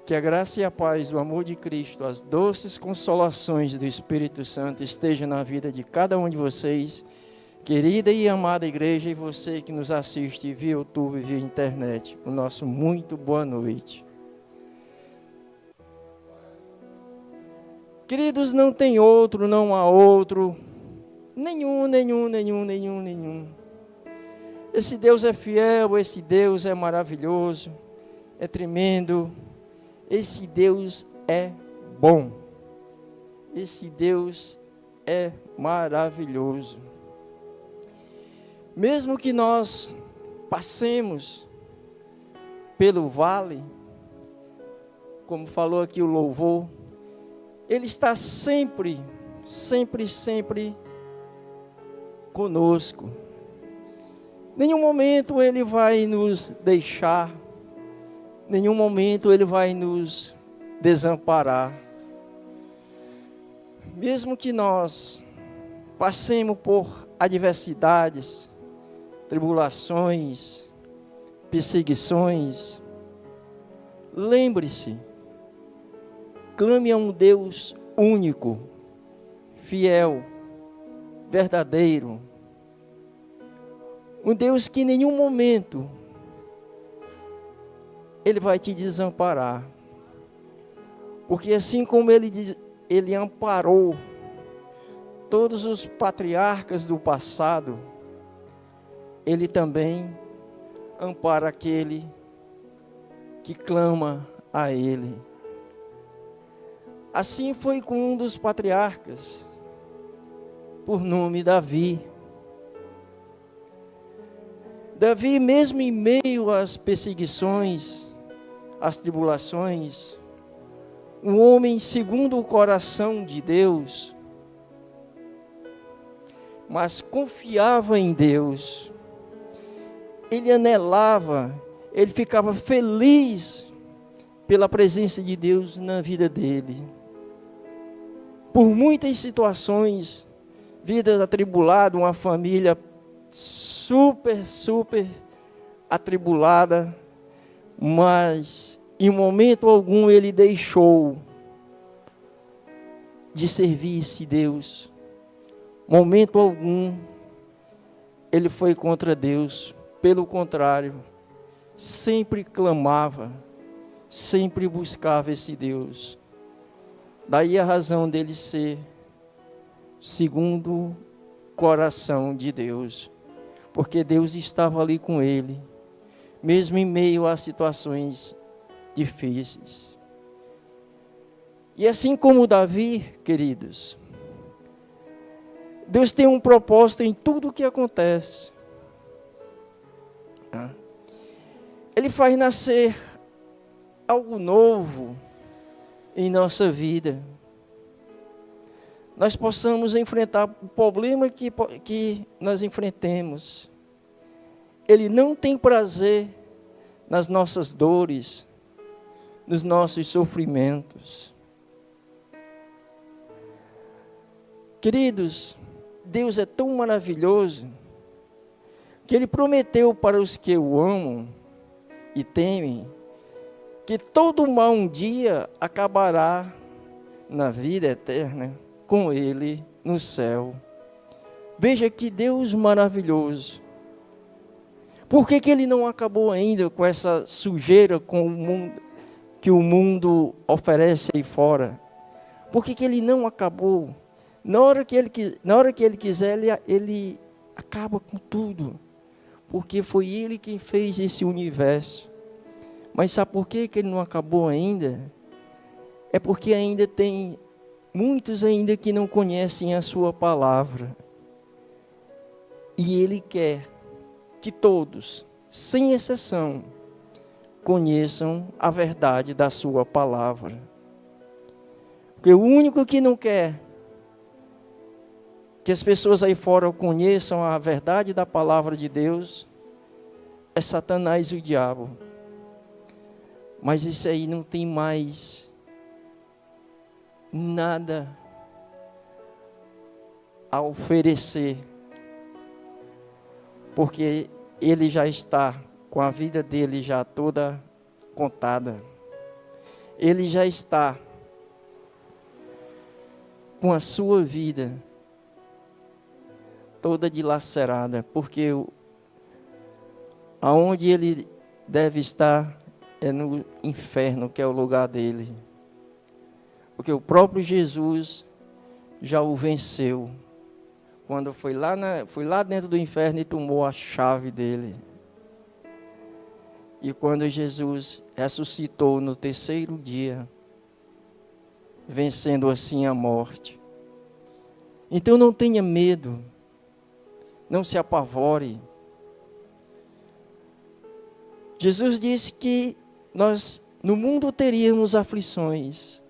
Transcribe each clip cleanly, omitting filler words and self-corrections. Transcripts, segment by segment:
Que a graça e a paz do amor de Cristo, as doces consolações do Espírito Santo estejam na vida de cada um de vocês, querida e amada igreja, e você que nos assiste via YouTube, via internet. O nosso muito boa noite. Queridos, não tem outro, não há outro, nenhum. Esse Deus é fiel, esse Deus é maravilhoso, é tremendo. Esse Deus é bom. Esse Deus é maravilhoso. Mesmo que nós passemos pelo vale, como falou aqui o louvor, Ele está sempre conosco. Nenhum momento Ele vai nos deixar. Nenhum momento Ele vai nos desamparar. Mesmo que nós passemos por adversidades, tribulações, perseguições, lembre-se, clame a um Deus único, fiel, verdadeiro. Um Deus que em nenhum momento Ele vai te desamparar. Porque assim como Ele amparou todos os patriarcas do passado, Ele também ampara aquele que clama a Ele. Assim foi com um dos patriarcas, por nome Davi. Davi, mesmo em meio às perseguições, às tribulações, um homem segundo o coração de Deus, mas confiava em Deus. Ele anelava, ele ficava feliz pela presença de Deus na vida dele. Por muitas situações, vida atribulada, uma família super atribulada, mas em momento algum ele deixou de servir esse Deus. Momento algum ele foi contra Deus. Pelo contrário, sempre clamava, sempre buscava esse Deus. Daí a razão dele ser segundo o coração de Deus. Porque Deus estava ali com ele, mesmo em meio a situações difíceis. E assim como Davi, queridos, Deus tem um propósito em tudo o que acontece. Ele faz nascer algo novo em nossa vida. Nós possamos enfrentar o problema que nós enfrentemos. Ele não tem prazer nas nossas dores, nos nossos sofrimentos. Queridos, Deus é tão maravilhoso que Ele prometeu para os que o amam e temem que todo mal um dia acabará na vida eterna com Ele no céu. Veja que Deus maravilhoso. Por que Ele não acabou ainda com essa sujeira com o mundo, que o mundo oferece aí fora? Por que Ele não acabou? Na hora que Ele quiser, Ele acaba com tudo. Porque foi Ele quem fez esse universo. Mas sabe por que Ele não acabou ainda? É porque ainda tem muitos ainda que não conhecem a sua palavra. E Ele quer que todos, sem exceção, conheçam a verdade da sua palavra. Porque o único que não quer que as pessoas aí fora conheçam a verdade da palavra de Deus é Satanás e o diabo. Mas isso aí não tem mais nada a oferecer, porque ele já está com a vida dele já toda contada. Ele já está com a sua vida toda dilacerada, porque aonde ele deve estar é no inferno, que é o lugar dele. Porque o próprio Jesus já o venceu, quando foi lá dentro do inferno e tomou a chave dele. E quando Jesus ressuscitou no terceiro dia, vencendo assim a morte. Então não tenha medo, não se apavore. Jesus disse que nós no mundo teríamos aflições,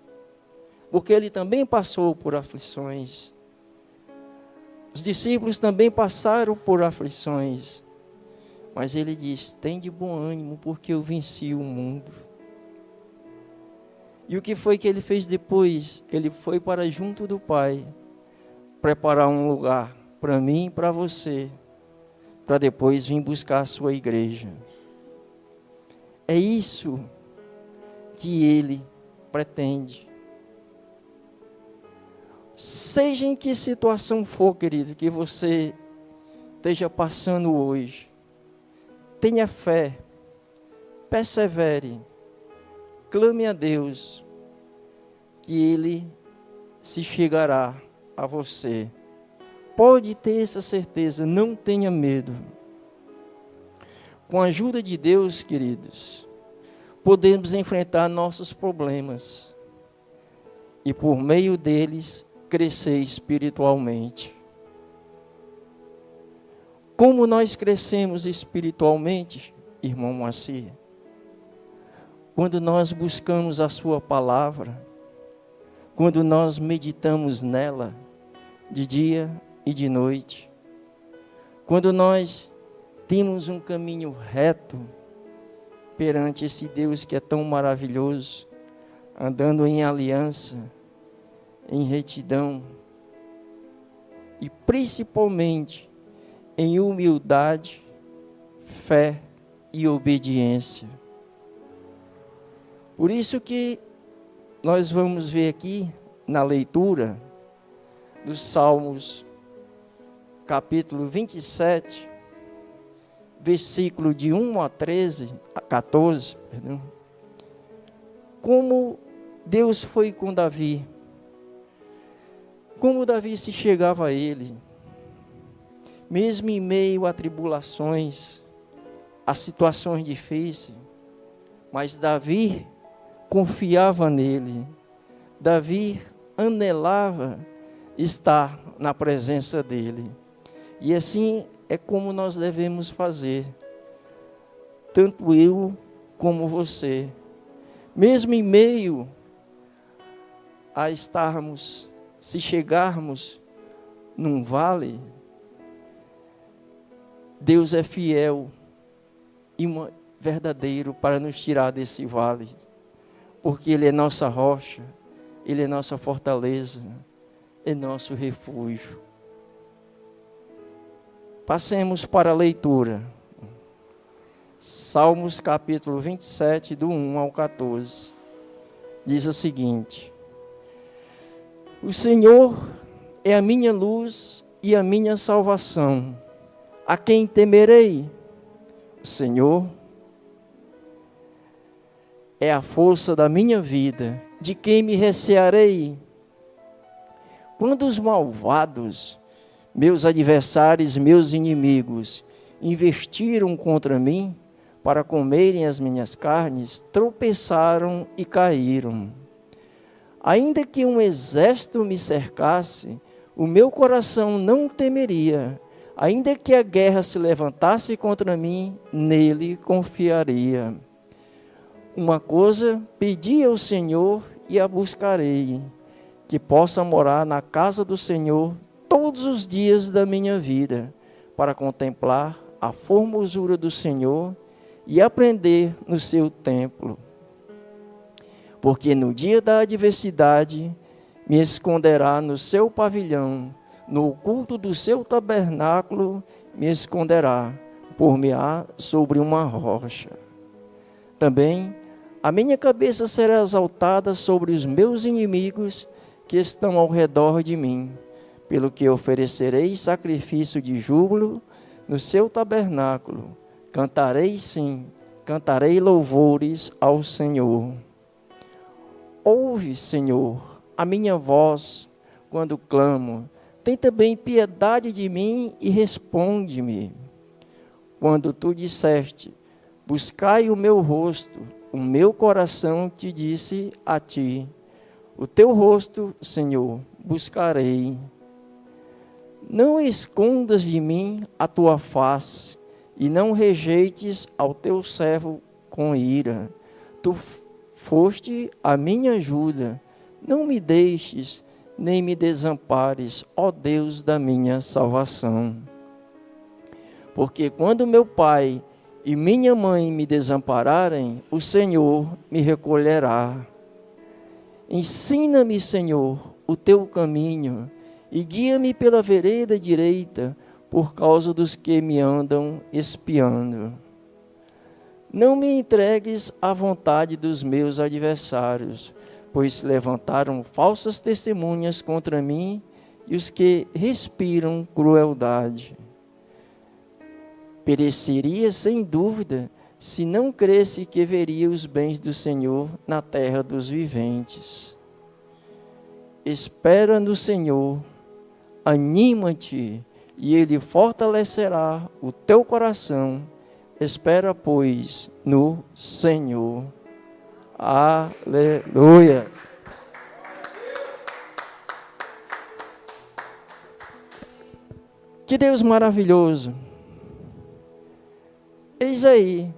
porque ele também passou por aflições. Os discípulos também passaram por aflições. Mas ele diz: tem de bom ânimo, porque eu venci o mundo. E o que foi que ele fez depois? Ele foi para junto do Pai, preparar um lugar para mim e para você, para depois vir buscar a sua igreja. É isso que ele pretende. Seja em que situação for, querido, que você esteja passando hoje, tenha fé, persevere, clame a Deus, que Ele se chegará a você. Pode ter essa certeza, não tenha medo. Com a ajuda de Deus, queridos, podemos enfrentar nossos problemas e por meio deles crescer espiritualmente. Como nós crescemos espiritualmente, irmão Moacir? Quando nós buscamos a sua palavra, quando nós meditamos nela de dia e de noite, quando nós temos um caminho reto perante esse Deus que é tão maravilhoso, andando em aliança, em retidão e principalmente em humildade, fé e obediência. Por isso que nós vamos ver aqui na leitura dos Salmos, capítulo 27, versículo de 1 a 14, como Deus foi com Davi, como Davi se chegava a ele, mesmo em meio a tribulações, a situações difíceis, mas Davi confiava nele, Davi anelava estar na presença dele, e assim é como nós devemos fazer, tanto eu como você, mesmo em meio a estarmos, se chegarmos num vale, Deus é fiel e verdadeiro para nos tirar desse vale, porque Ele é nossa rocha, Ele é nossa fortaleza, é nosso refúgio. Passemos para a leitura. Salmos capítulo 27, do 1 ao 14. Diz o seguinte: o Senhor é a minha luz e a minha salvação. A quem temerei? O Senhor é a força da minha vida. De quem me recearei? Quando os malvados, meus adversários, meus inimigos, investiram contra mim para comerem as minhas carnes, tropeçaram e caíram. Ainda que um exército me cercasse, o meu coração não temeria. Ainda que a guerra se levantasse contra mim, nele confiaria. Uma coisa pedi ao Senhor e a buscarei, que possa morar na casa do Senhor todos os dias da minha vida, para contemplar a formosura do Senhor e aprender no seu templo. Porque no dia da adversidade me esconderá no seu pavilhão, no oculto do seu tabernáculo me esconderá, por-me-á sobre uma rocha. Também A minha cabeça será exaltada sobre os meus inimigos que estão ao redor de mim, pelo que oferecerei sacrifício de júbilo no seu tabernáculo. Cantarei sim, cantarei louvores ao Senhor. Ouve, Senhor, a minha voz quando clamo. Tem também piedade de mim e responde-me. Quando tu disseste, buscai o meu rosto, o meu coração te disse a ti, o teu rosto, Senhor, buscarei. Não escondas de mim a tua face, e não rejeites ao teu servo com ira. Tu foste a minha ajuda, não me deixes, nem me desampares, ó Deus da minha salvação. Porque quando meu pai e minha mãe me desampararem, o Senhor me recolherá. Ensina-me, Senhor, o teu caminho, e guia-me pela vereda direita, por causa dos que me andam espiando. Não me entregues à vontade dos meus adversários, pois se levantaram falsas testemunhas contra mim e os que respiram crueldade. Pereceria sem dúvida, se não cresse que veria os bens do Senhor na terra dos viventes. Espera no Senhor, anima-te, e Ele fortalecerá o teu coração. Espera, pois, no Senhor. Aleluia. Que Deus maravilhoso. Eis aí,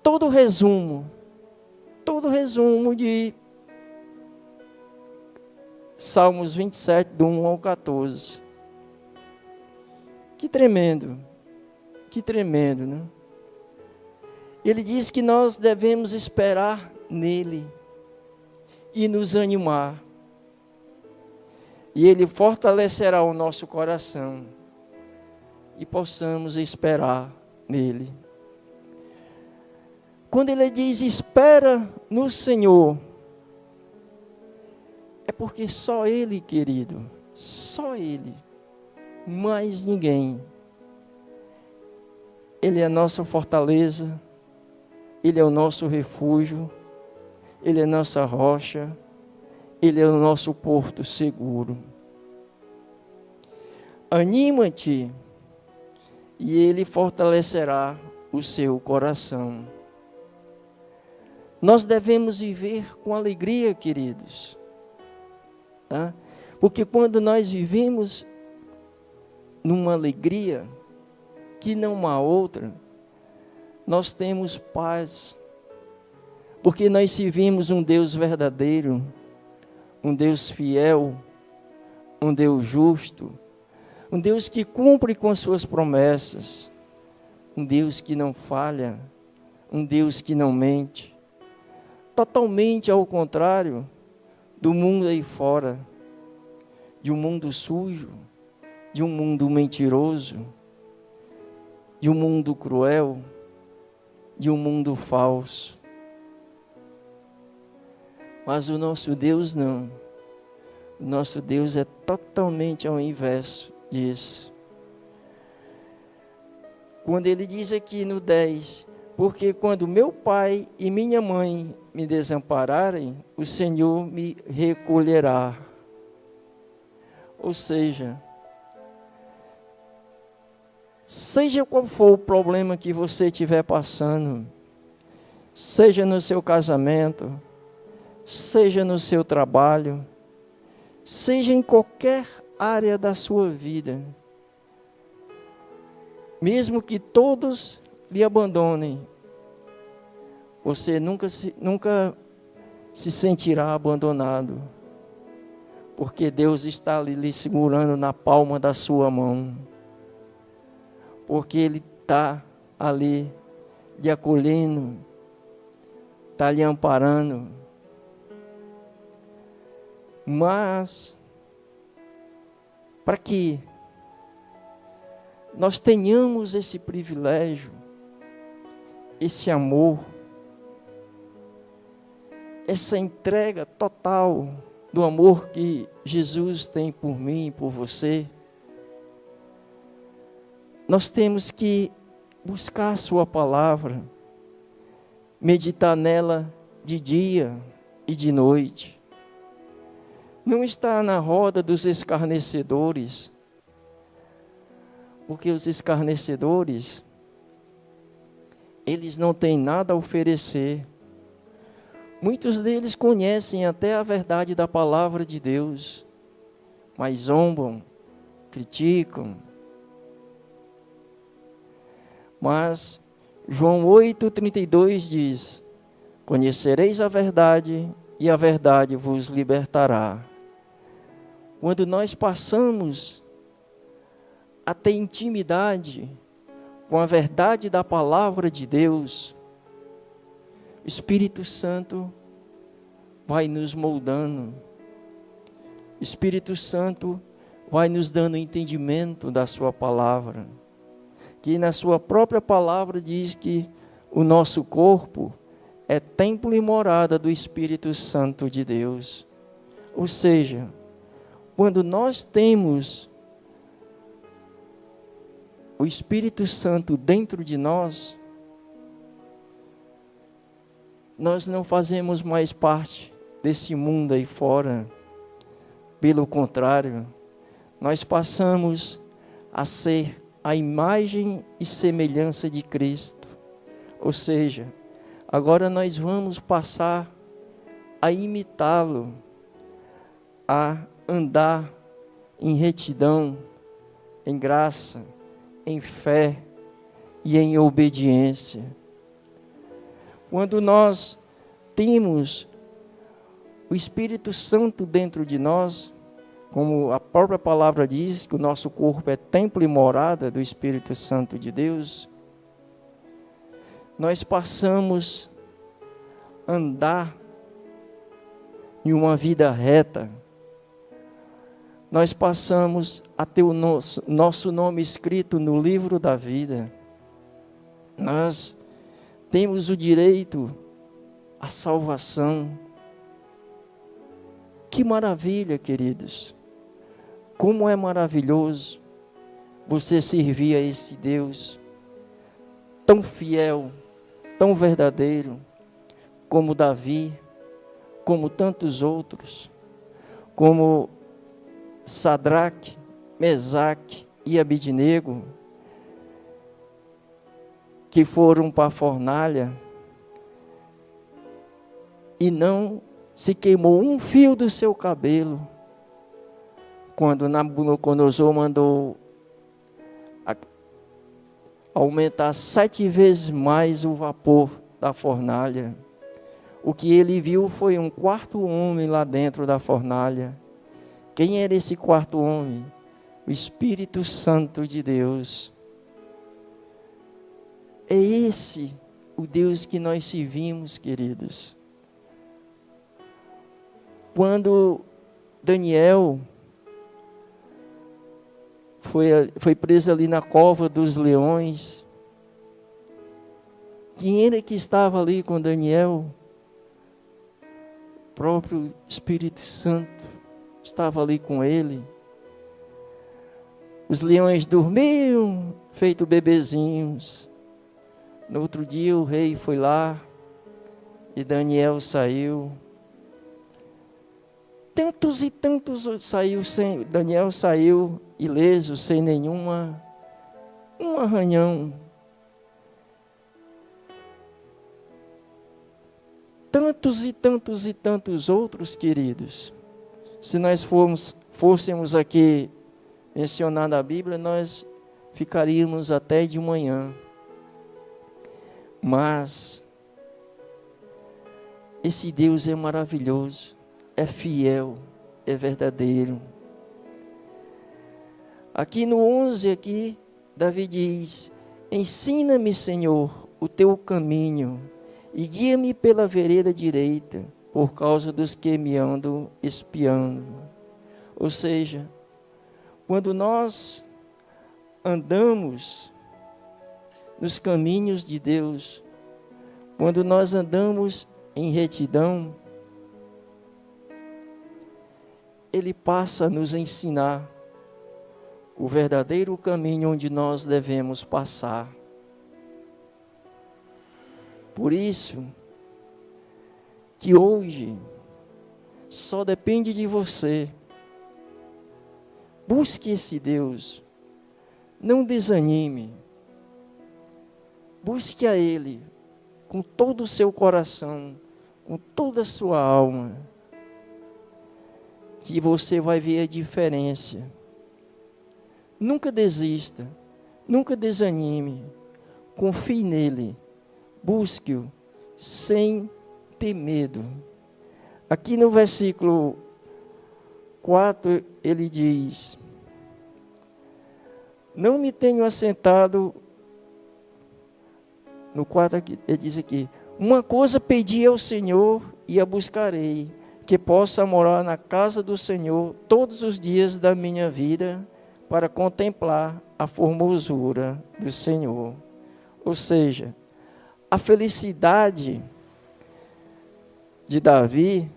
todo resumo de Salmos 27, do 1 ao 14. Que tremendo, né? Ele diz que nós devemos esperar nele e nos animar. E Ele fortalecerá o nosso coração e possamos esperar nele. Quando Ele diz espera no Senhor, é porque só Ele, querido, só Ele, mais ninguém. Ele é a nossa fortaleza, Ele é o nosso refúgio, Ele é a nossa rocha, Ele é o nosso porto seguro. Anima-te, e Ele fortalecerá o seu coração. Nós devemos viver com alegria, queridos, tá? Porque quando nós vivemos numa alegria que não há outra, nós temos paz, porque nós servimos um Deus verdadeiro, um Deus fiel, um Deus justo, um Deus que cumpre com suas promessas, um Deus que não falha, um Deus que não mente, totalmente ao contrário do mundo aí fora, de um mundo sujo, de um mundo mentiroso, de um mundo cruel, de um mundo falso. Mas o nosso Deus não. O nosso Deus é totalmente ao inverso disso. Quando Ele diz aqui no 10, porque quando meu pai e minha mãe me desampararem, o Senhor me recolherá. Ou seja qual for o problema que você estiver passando, seja no seu casamento, seja no seu trabalho, seja em qualquer área da sua vida, mesmo que todos lhe abandonem, você nunca se sentirá abandonado, porque Deus está ali lhe segurando na palma da sua mão, porque Ele está ali lhe acolhendo, está lhe amparando. Mas, para que nós tenhamos esse privilégio, esse amor, essa entrega total do amor que Jesus tem por mim e por você, nós temos que buscar a sua palavra, meditar nela de dia e de noite. Não estar na roda dos escarnecedores, porque os escarnecedores, eles não têm nada a oferecer. Muitos deles conhecem até a verdade da palavra de Deus, mas zombam, criticam. Mas João 8,32 diz: conhecereis a verdade e a verdade vos libertará. Quando nós passamos a ter intimidade com a verdade da palavra de Deus, o Espírito Santo vai nos moldando. O Espírito Santo vai nos dando entendimento da sua palavra. Que na sua própria palavra diz que o nosso corpo é templo e morada do Espírito Santo de Deus. Ou seja, quando nós temos o Espírito Santo dentro de nós, nós não fazemos mais parte desse mundo aí fora. Pelo contrário, nós passamos a ser a imagem e semelhança de Cristo. Ou seja, agora nós vamos passar a imitá-lo, a andar em retidão, em graça, em fé e em obediência. Quando nós temos o Espírito Santo dentro de nós, como a própria palavra diz, que o nosso corpo é templo e morada do Espírito Santo de Deus, nós passamos a andar em uma vida reta. Nós passamos a ter o nosso nome escrito no livro da vida. Nós temos o direito à salvação. Que maravilha, queridos! Como é maravilhoso você servir a esse Deus tão fiel, tão verdadeiro, como Davi, como tantos outros, como Sadraque, Mesaque e Abidnego, que foram para a fornalha e não se queimou um fio do seu cabelo, quando Nabucodonosor mandou aumentar 7 vezes mais o vapor da fornalha. O que ele viu foi um quarto homem lá dentro da fornalha. Quem era esse quarto homem? O Espírito Santo de Deus. É esse o Deus que nós servimos, queridos. Quando Daniel foi preso ali na cova dos leões, quem era que estava ali com Daniel? O próprio Espírito Santo estava ali com ele. Os leões dormiam, feito bebezinhos. No outro dia o rei foi lá e Daniel saiu. Tantos e tantos Daniel saiu ileso, sem um arranhão. Tantos e tantos e tantos outros, queridos. Se nós fôssemos aqui mencionar na Bíblia, nós ficaríamos até de manhã. Mas esse Deus é maravilhoso, é fiel, é verdadeiro. Aqui no 11, Davi diz: ensina-me, Senhor, o teu caminho, e guia-me pela vereda direita, por causa dos que me andam espiando. Ou seja, quando nós andamos nos caminhos de Deus, quando nós andamos em retidão, Ele passa a nos ensinar o verdadeiro caminho onde nós devemos passar. Por isso, que hoje só depende de você. Busque esse Deus. Não desanime. Busque a Ele com todo o seu coração, com toda a sua alma, que você vai ver a diferença. Nunca desista, nunca desanime. Confie nele. Busque-o sem ter medo. Aqui no versículo 4, ele diz: não me tenho assentado. No 4, ele diz aqui: uma coisa pedi ao Senhor e a buscarei, que possa morar na casa do Senhor todos os dias da minha vida, para contemplar a formosura do Senhor. Ou seja, a felicidade de Davi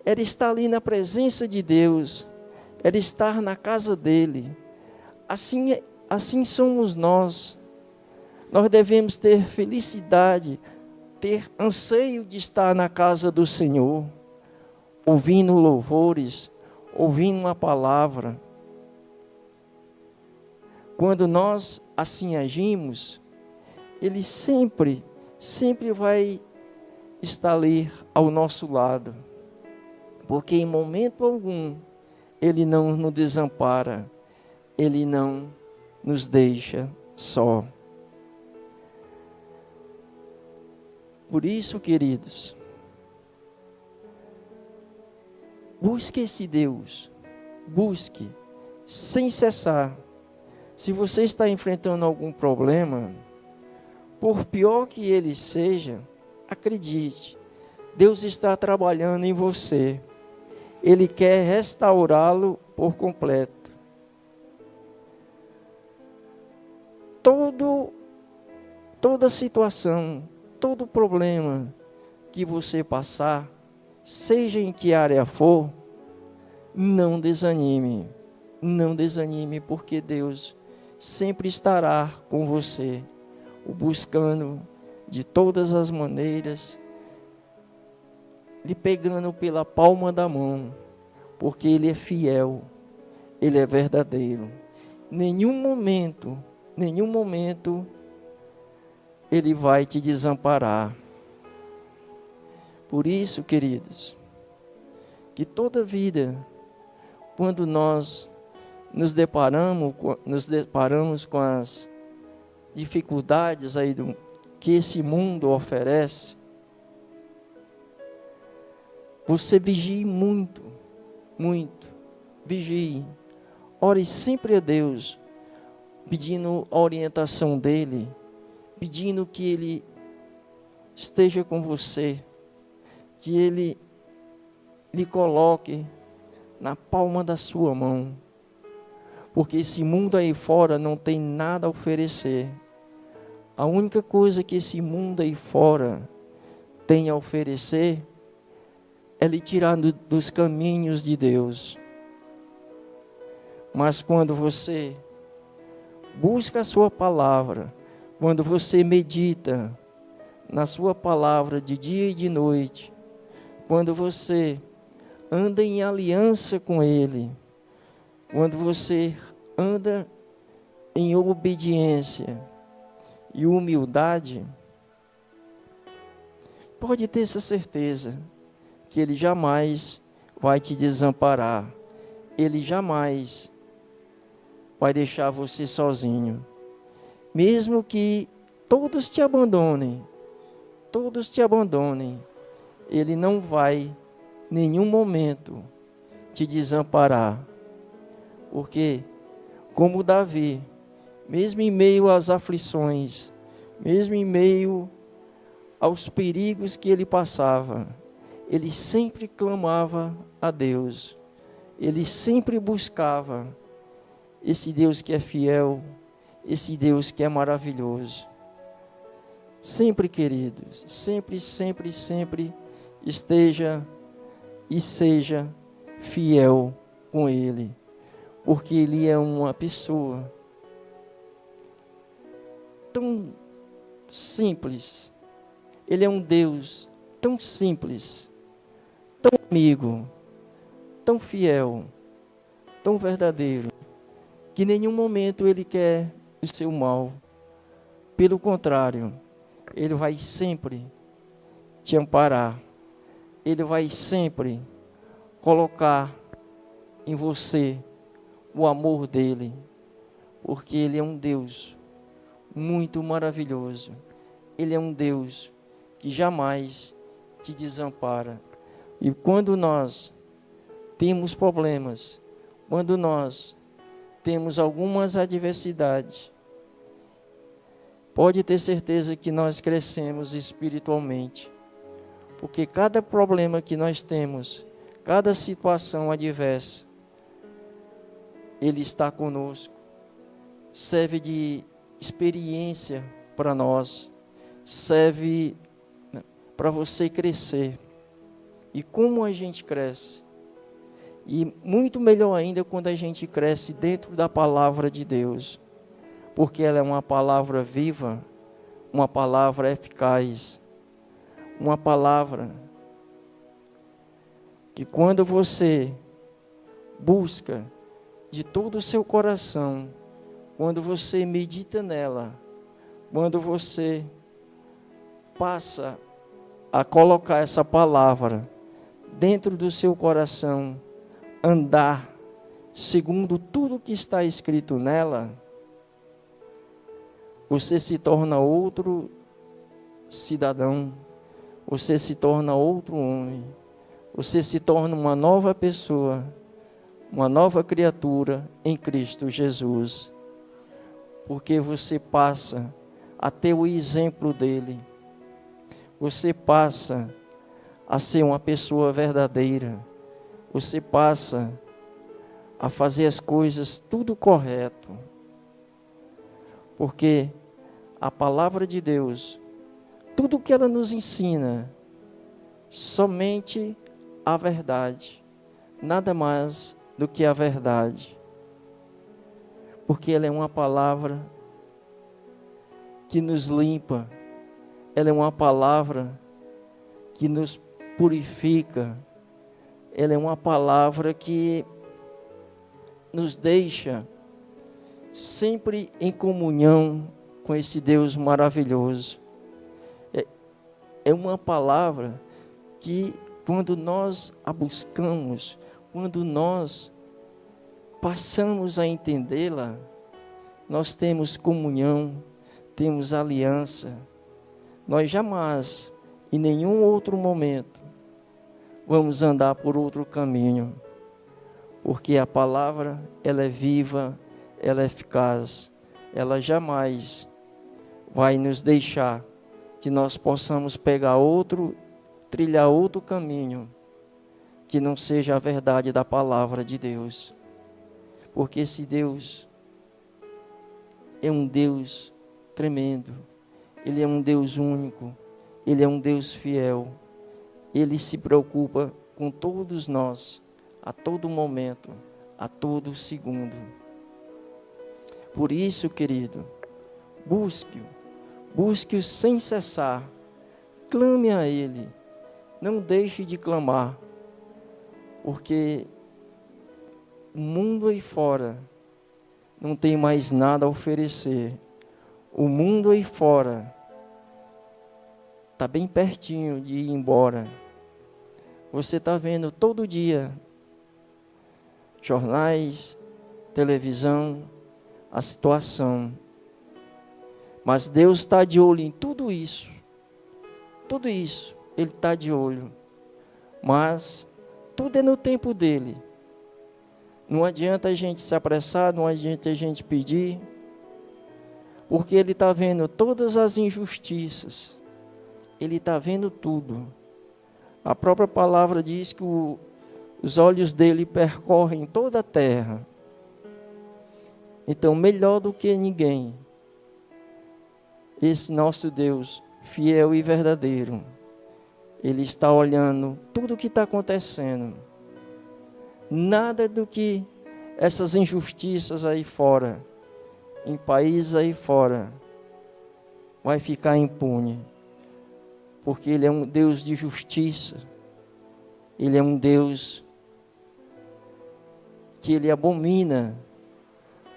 era estar ali na presença de Deus, era estar na casa dele. Assim somos nós. Nós devemos ter felicidade, ter anseio de estar na casa do Senhor, ouvindo louvores, ouvindo uma palavra. Quando nós assim agimos, Ele sempre vai estar ali ao nosso lado. Porque em momento algum, Ele não nos desampara, Ele não nos deixa só. Por isso, queridos, busque esse Deus, busque, sem cessar. Se você está enfrentando algum problema, por pior que ele seja, acredite, Deus está trabalhando em você. Ele quer restaurá-lo por completo. Toda situação, todo problema que você passar, seja em que área for, não desanime. Não desanime, porque Deus sempre estará com você, o buscando de todas as maneiras, lhe pegando pela palma da mão, porque Ele é fiel, Ele é verdadeiro. Nenhum momento, Ele vai te desamparar. Por isso, queridos, que toda vida, quando nós nos deparamos com as dificuldades aí que esse mundo oferece, você vigie muito, vigie. Ore sempre a Deus, pedindo a orientação dEle, pedindo que Ele esteja com você, que Ele lhe coloque na palma da sua mão, porque esse mundo aí fora não tem nada a oferecer. A única coisa que esse mundo aí fora tem a oferecer é lhe tirar dos caminhos de Deus. Mas quando você busca a sua palavra, quando você medita na sua palavra de dia e de noite, quando você anda em aliança com Ele, quando você anda em obediência e humildade, pode ter essa certeza que Ele jamais vai te desamparar. Ele jamais vai deixar você sozinho. Mesmo que todos te abandonem, Ele não vai em nenhum momento te desamparar. Porque, como Davi, mesmo em meio às aflições, mesmo em meio aos perigos que ele passava, ele sempre clamava a Deus. Ele sempre buscava esse Deus que é fiel, esse Deus que é maravilhoso. Sempre, queridos, sempre esteja e seja fiel com Ele, porque Ele é uma pessoa tão simples. Ele é um Deus tão simples, tão amigo, tão fiel, tão verdadeiro, que em nenhum momento Ele quer o seu mal. Pelo contrário, Ele vai sempre te amparar. Ele vai sempre colocar em você o amor dEle, porque Ele é um Deus muito maravilhoso. Ele é um Deus que jamais te desampara. E quando nós temos problemas, quando nós temos algumas adversidades, pode ter certeza que nós crescemos espiritualmente, porque cada problema que nós temos, cada situação adversa, Ele está conosco, serve de experiência para nós, serve para você crescer. E como a gente cresce? E muito melhor ainda quando a gente cresce dentro da palavra de Deus, porque ela é uma palavra viva, uma palavra eficaz, uma palavra que quando você busca de todo o seu coração, quando você medita nela, quando você passa a colocar essa palavra dentro do seu coração, andar segundo tudo que está escrito nela, você se torna outro cidadão, você se torna outro homem, você se torna uma nova pessoa, uma nova criatura em Cristo Jesus, porque você passa a ter o exemplo dele, você passa a ser uma pessoa verdadeira, você passa a fazer as coisas tudo correto, porque a palavra de Deus, tudo que ela nos ensina, somente a verdade, nada mais do que a verdade, porque ela é uma palavra que nos limpa, ela é uma palavra que nos purifica, ela é uma palavra que nos deixa sempre em comunhão com esse Deus maravilhoso. É uma palavra que, quando nós a buscamos, quando nós passamos a entendê-la, nós temos comunhão, temos aliança. Nós jamais, em nenhum outro momento, vamos andar por outro caminho, porque a palavra, ela é viva, ela é eficaz, ela jamais vai nos deixar que nós possamos trilhar outro caminho, que não seja a verdade da palavra de Deus. Porque esse Deus é um Deus tremendo, Ele é um Deus único, Ele é um Deus fiel, Ele se preocupa com todos nós, a todo momento, a todo segundo. Por isso, querido, busque-o sem cessar, clame a Ele, não deixe de clamar, porque o mundo aí fora não tem mais nada a oferecer. O mundo aí fora está bem pertinho de ir embora. Você está vendo todo dia jornais, televisão, a situação. Mas Deus está de olho em tudo isso. Tudo isso, Ele está de olho. Mas tudo é no tempo dEle. Não adianta a gente se apressar, não adianta a gente pedir, porque Ele está vendo todas as injustiças. Ele está vendo tudo. A própria palavra diz que os olhos dEle percorrem toda a terra. Então, melhor do que ninguém, esse nosso Deus, fiel e verdadeiro, Ele está olhando tudo o que está acontecendo. Nada do que essas injustiças aí fora, em países aí fora, vai ficar impune. Porque Ele é um Deus de justiça. Ele é um Deus que Ele abomina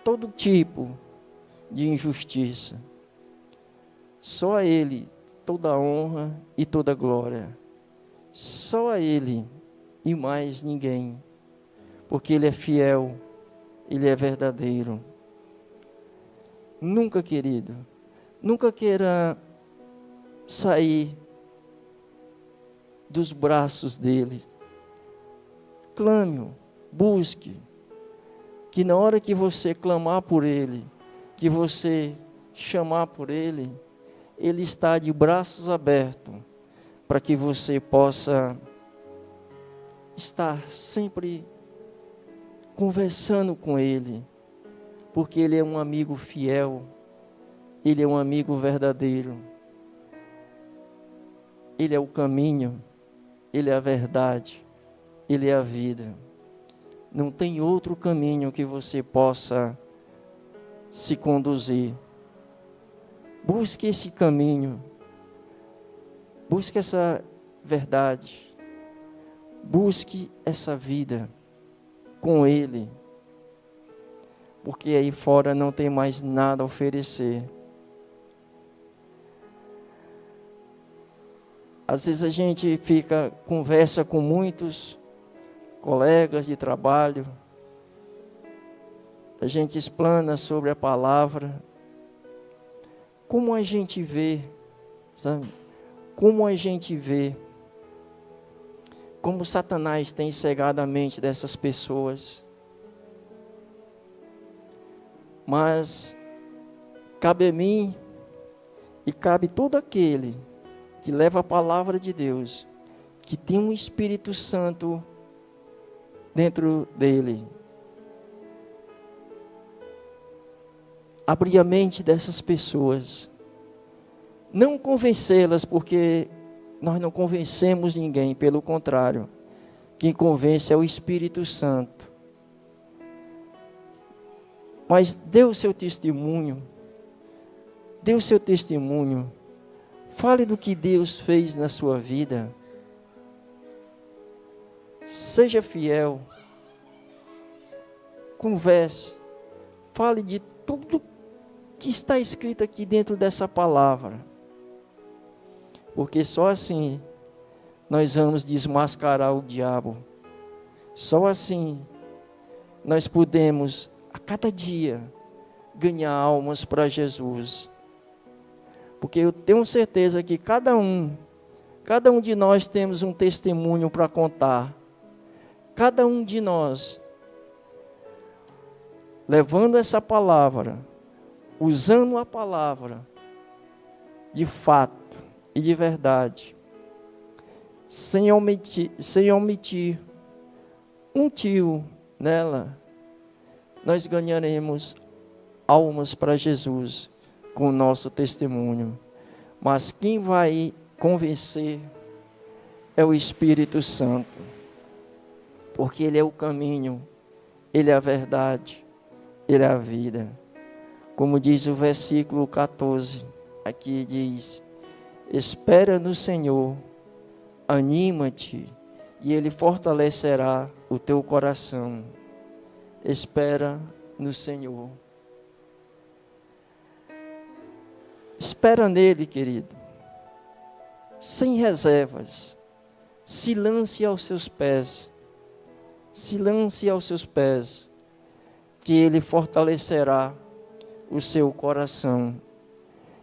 todo tipo de injustiça. Só a Ele toda a honra e toda a glória. Só a Ele e mais ninguém. Porque Ele é fiel, Ele é verdadeiro. Nunca, querido, nunca queira sair dos braços dEle. Clame-o, busque, que na hora que você clamar por Ele, que você chamar por Ele, Ele está de braços abertos, para que você possa estar sempre conversando com Ele, porque Ele é um amigo fiel, Ele é um amigo verdadeiro, Ele é o caminho, Ele é a verdade, Ele é a vida. Não tem outro caminho que você possa se conduzir. Busque esse caminho, busque essa verdade, busque essa vida com Ele, porque aí fora não tem mais nada a oferecer. Às vezes a gente conversa com muitos colegas de trabalho, a gente explana sobre a palavra, como a gente vê, sabe? Como a gente vê, como Satanás tem cegado a mente dessas pessoas. Mas cabe a mim e cabe todo aquele que leva a palavra de Deus, que tem um Espírito Santo dentro dele, abrir a mente dessas pessoas, não convencê-las, porque nós não convencemos ninguém, pelo contrário, quem convence é o Espírito Santo. Mas dê o seu testemunho, fale do que Deus fez na sua vida, seja fiel, converse, fale de tudo que está escrito aqui dentro dessa palavra, porque só assim nós vamos desmascarar o diabo, só assim nós podemos a cada dia ganhar almas para Jesus, porque eu tenho certeza que cada um de nós temos um testemunho para contar, cada um de nós, levando essa palavra, usando a palavra, de fato e de verdade, sem omitir um tio nela, nós ganharemos almas para Jesus com o nosso testemunho. Mas quem vai convencer é o Espírito Santo, porque Ele é o caminho, Ele é a verdade, Ele é a vida. Como diz o versículo 14, aqui diz: espera no Senhor, anima-te, e Ele fortalecerá o teu coração. Espera no Senhor. Espera nele, querido, sem reservas. Se lance aos seus pés. Se lance aos seus pés, que Ele fortalecerá o seu coração.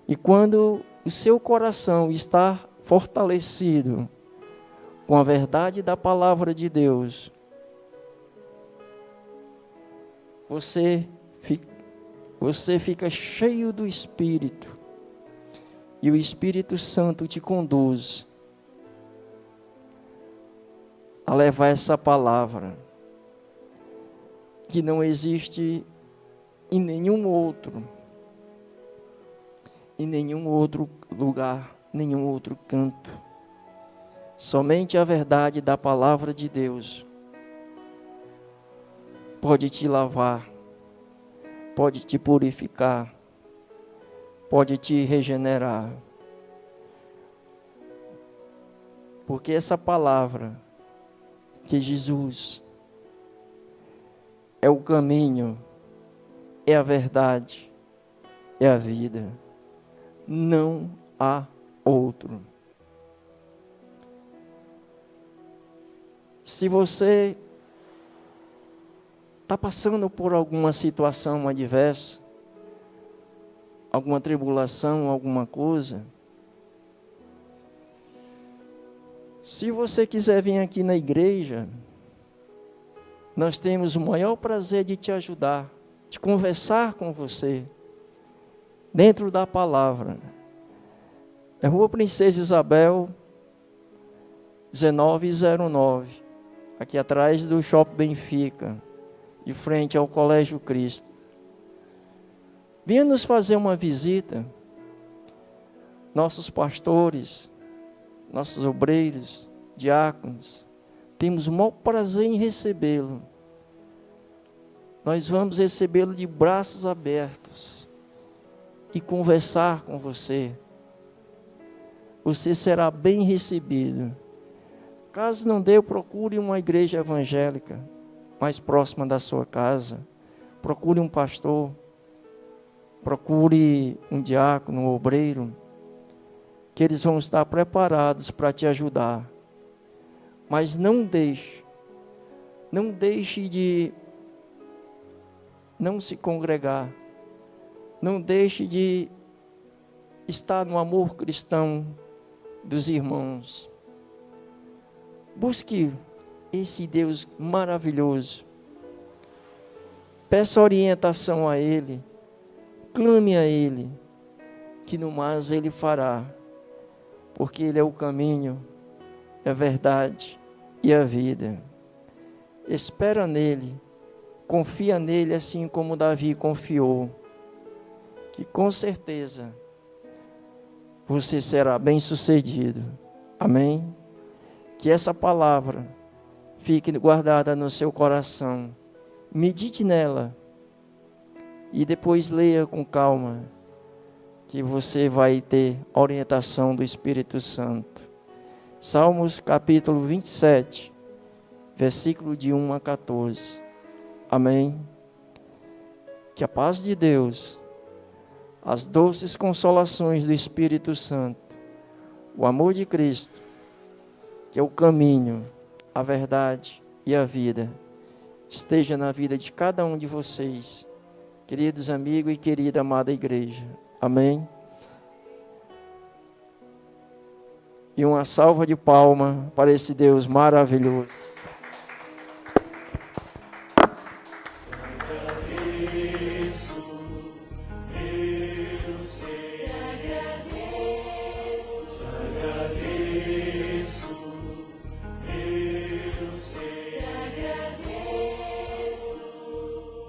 E quando o seu coração está fortalecido com a verdade da palavra de Deus, você fica cheio do Espírito, e o Espírito Santo te conduz a levar essa palavra, que não existe em nenhum outro lugar, nenhum outro canto. Somente a verdade da palavra de Deus pode te lavar, pode te purificar, pode te regenerar. Porque essa palavra que Jesus é o caminho, é a verdade, é a vida. Não há outro. Se você está passando por alguma situação adversa, alguma tribulação, alguma coisa, se você quiser vir aqui na igreja, nós temos o maior prazer de te ajudar, de conversar com você, dentro da palavra. É Rua Princesa Isabel, 1909, aqui atrás do Shopping Benfica, de frente ao Colégio Cristo. Venha nos fazer uma visita. Nossos pastores, nossos obreiros, diáconos, temos o maior prazer em recebê-lo. Nós vamos recebê-lo de braços abertos e conversar com você. Você será bem recebido. Caso não dê, procure uma igreja evangélica mais próxima da sua casa. Procure um pastor. Procure um diácono, um obreiro, que eles vão estar preparados para te ajudar. Mas não deixe de não se congregar, não deixe de estar no amor cristão dos irmãos. Busque esse Deus maravilhoso, peça orientação a Ele, clame a Ele, que no mais Ele fará, porque Ele é o caminho, é a verdade e a vida. Espera nele, confia nele assim como Davi confiou, que com certeza você será bem-sucedido. Amém? Que essa palavra fique guardada no seu coração. Medite nela e depois leia com calma, que você vai ter orientação do Espírito Santo. Salmos capítulo 27, versículo de 1 a 14. Amém? Que a paz de Deus, as doces consolações do Espírito Santo, o amor de Cristo, que é o caminho, a verdade e a vida, esteja na vida de cada um de vocês, queridos amigos e querida amada igreja. Amém? E uma salva de palmas para esse Deus maravilhoso.